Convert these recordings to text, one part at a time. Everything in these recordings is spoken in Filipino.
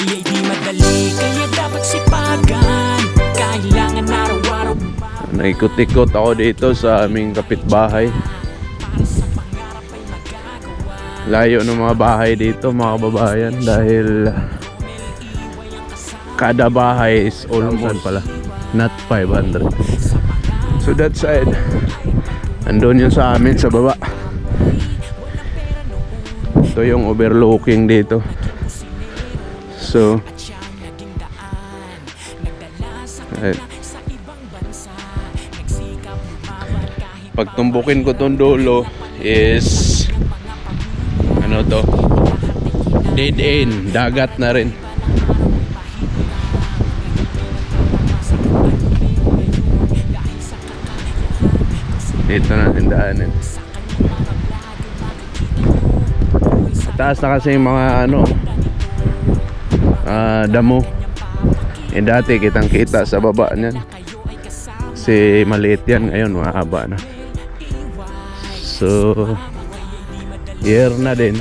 ay di madali, kaya dapat sipagan. Kailangan araw-araw Naikot-ikot ako dito sa aming kapitbahay. Layo ng mga bahay dito mga kababayan, dahil kada bahay is almost not 500. So that side, andun yun sa amin sa baba. Ito yung overlooking dito. So pag tumbukin ko tong dulo is ano to, dead end, dagat na rin. Dito natin daanin. Taas na kasi yung mga ano, damo. Dati kitang kita sa baba niyan. Kasi maliit yan, ngayon mahaba na. So year na din,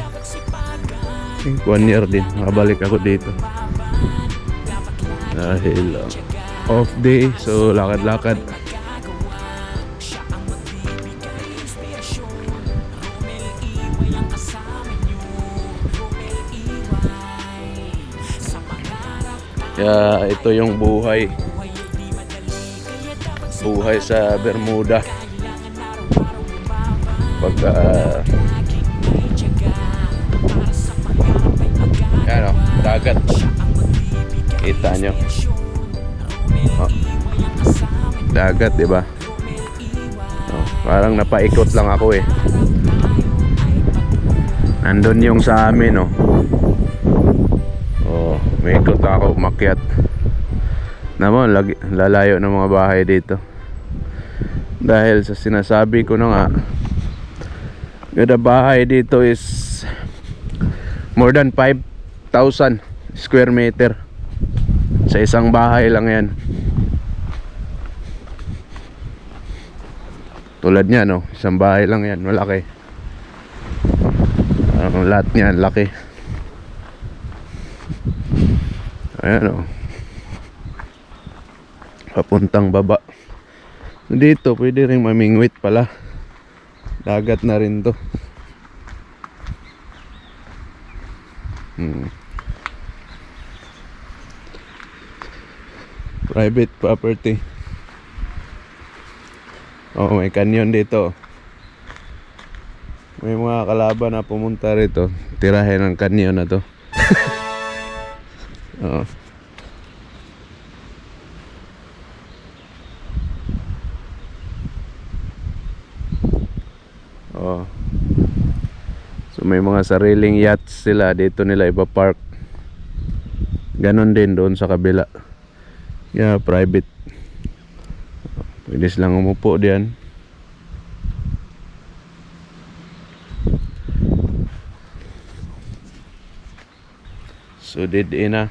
1 year din makabalik ako dito dahil off day, so lakad-lakad. Kaya ito yung buhay sa Bermuda pagka yan o, dagat, kita nyo, dagat, diba? Parang napaikot lang ako eh. Nandun yung sa amin may ikot ako umakyat naman, lalayo ng mga bahay dito dahil sa sinasabi ko na nga, kada bahay dito is more than 5,000 square meter. Sa isang bahay lang yan. Tulad niya isang bahay lang yan, malaki. Ang lahat niyan laki. Ayan papuntang baba. Dito pwede rin mamingwit pala. Dagat na rin to. Private property. May canyon dito. May mga kalaban na pumunta rito, tirahin ang canyon na to. So may mga sariling yachts sila, dito nila ipa-park. Ganon din doon sa kabila. Private. Pwede silang umupo diyan. So dead end na.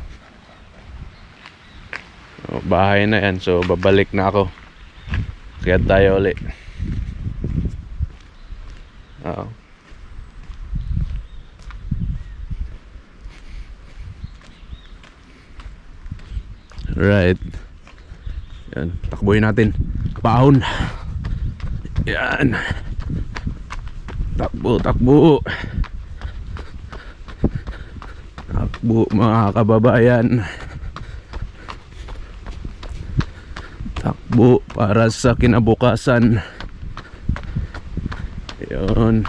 Bahay na yan, so babalik na ako. Kaya tayo ulit. Right. Yan, takbuhin natin. Baon. Yan. Takbo, takbo. Takbo mga kababayan. Takbo para sa kinabukasan. Yun.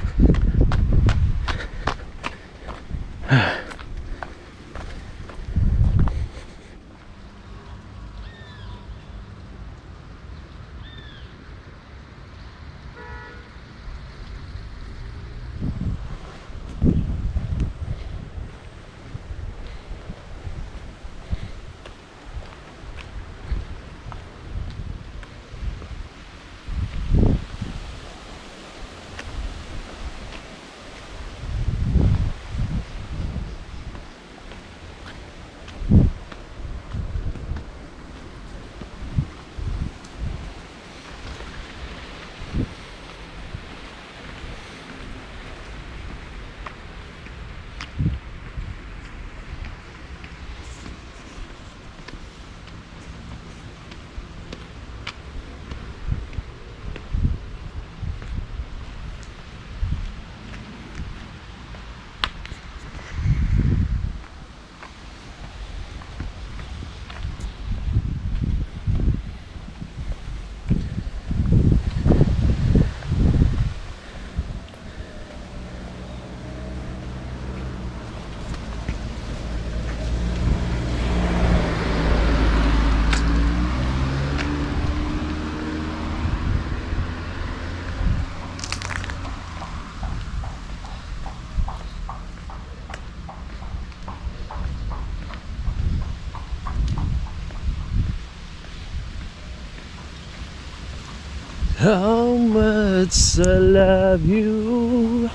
How much I love you.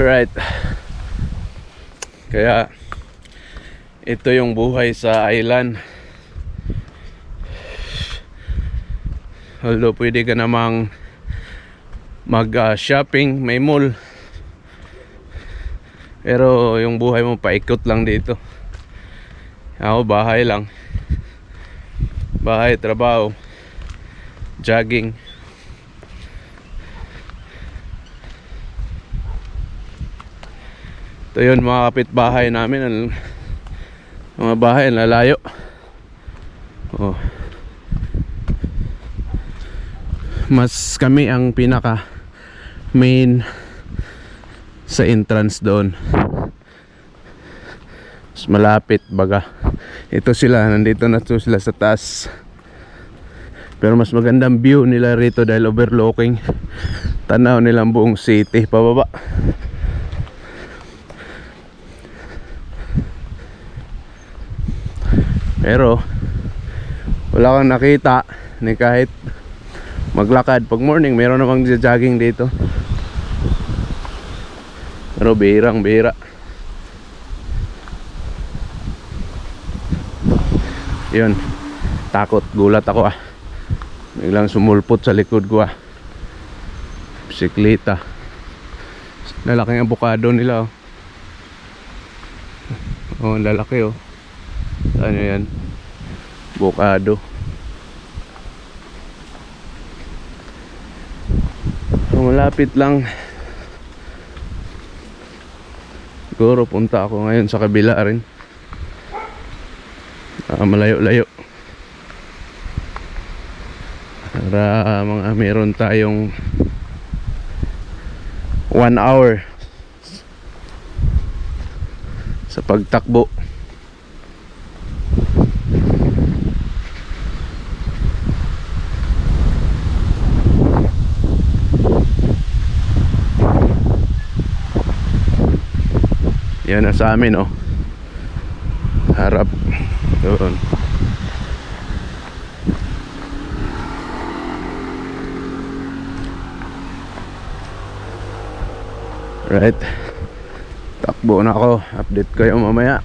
Right. Kaya ito yung buhay sa island. Although pwede ka namang mag-shopping, may mall. Pero yung buhay mo paikot lang dito. Ako bahay lang. Bahay, trabaho, jogging. Ito yun mga kapitbahay namin. Ang mga bahay lalayo. Oh. Mas kami ang pinaka main sa entrance doon. Mas malapit baga. Ito sila, nandito na to sila sa taas. Pero mas magandang view nila rito dahil overlooking. Tanaw nilang buong city pababa. Pero wala kang nakita ni kahit maglakad. Pag morning meron namang jogging dito. Pero bihirang-bihira. Yun, takot, gulat ako biglang sumulpot sa likod ko bisikleta. Lalaking avocado nila oh, lalaki oh. Ano yan? Avocado. Malapit lang. Siguro punta ako ngayon sa kabila rin. Malayo-layo. Para meron tayong 1 hour sa pagtakbo. Yan na sa amin oh. Harap doon. Right. Takbo na ako. Update kayo mamaya.